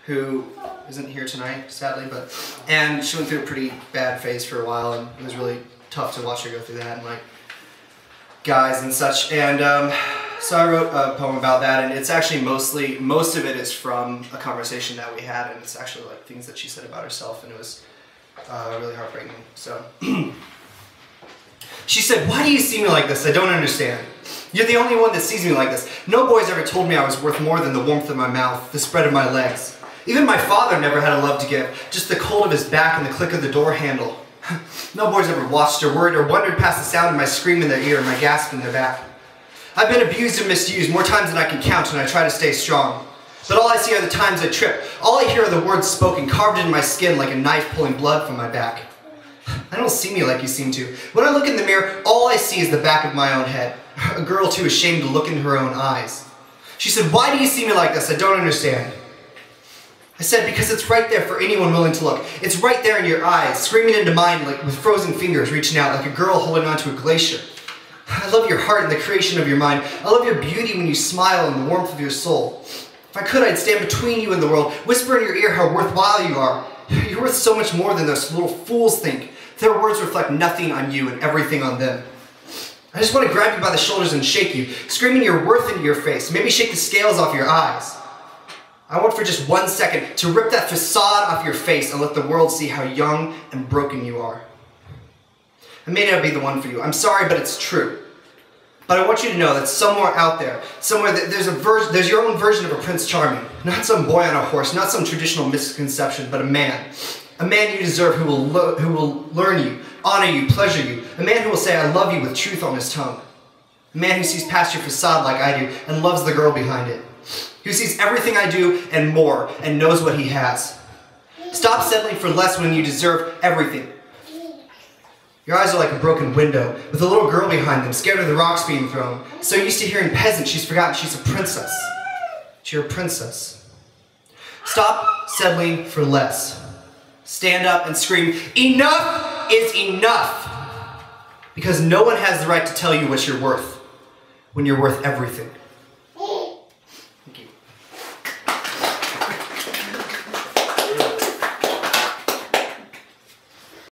who isn't here tonight, sadly, and she went through a pretty bad phase for a while, and it was really tough to watch her go through that, and like guys and such. And so I wrote a poem about that, and it's actually most of it is from a conversation that we had, and it's actually like things that she said about herself, and it was really heartbreaking. So she said, "Why do you see me like this? I don't understand. You're the only one that sees me like this. No boy's ever told me I was worth more than the warmth of my mouth, the spread of my legs. Even my father never had a love to give, just the cold of his back and the click of the door handle. No boys ever watched or worried or wondered past the sound of my scream in their ear and my gasp in their back. I've been abused and misused more times than I can count, and I try to stay strong. But all I see are the times I trip. All I hear are the words spoken, carved into my skin like a knife pulling blood from my back. I don't see me like you seem to. When I look in the mirror, all I see is the back of my own head. A girl too ashamed to look into her own eyes. She said, "Why do you see me like this? I don't understand." I said, "Because it's right there for anyone willing to look. It's right there in your eyes, screaming into mine like with frozen fingers reaching out like a girl holding onto a glacier. I love your heart and the creation of your mind. I love your beauty when you smile and the warmth of your soul. If I could, I'd stand between you and the world, whisper in your ear how worthwhile you are. You're worth so much more than those little fools think. Their words reflect nothing on you and everything on them. I just want to grab you by the shoulders and shake you, screaming your worth into your face, maybe shake the scales off your eyes. I want for just 1 second to rip that facade off your face and let the world see how young and broken you are. I may not be the one for you. I'm sorry, but it's true. But I want you to know that somewhere out there, somewhere that there's your own version of a Prince Charming. Not some boy on a horse, not some traditional misconception, but a man. A man you deserve who will learn you, honor you, pleasure you. A man who will say, 'I love you' with truth on his tongue. A man who sees past your facade like I do and loves the girl behind it. Who sees everything I do and more and knows what he has. Stop settling for less when you deserve everything. Your eyes are like a broken window with a little girl behind them, scared of the rocks being thrown. So used to hearing peasant, she's forgotten she's a princess. You're a princess. Stop settling for less. Stand up and scream, "Enough is enough!" Because no one has the right to tell you what you're worth when you're worth everything.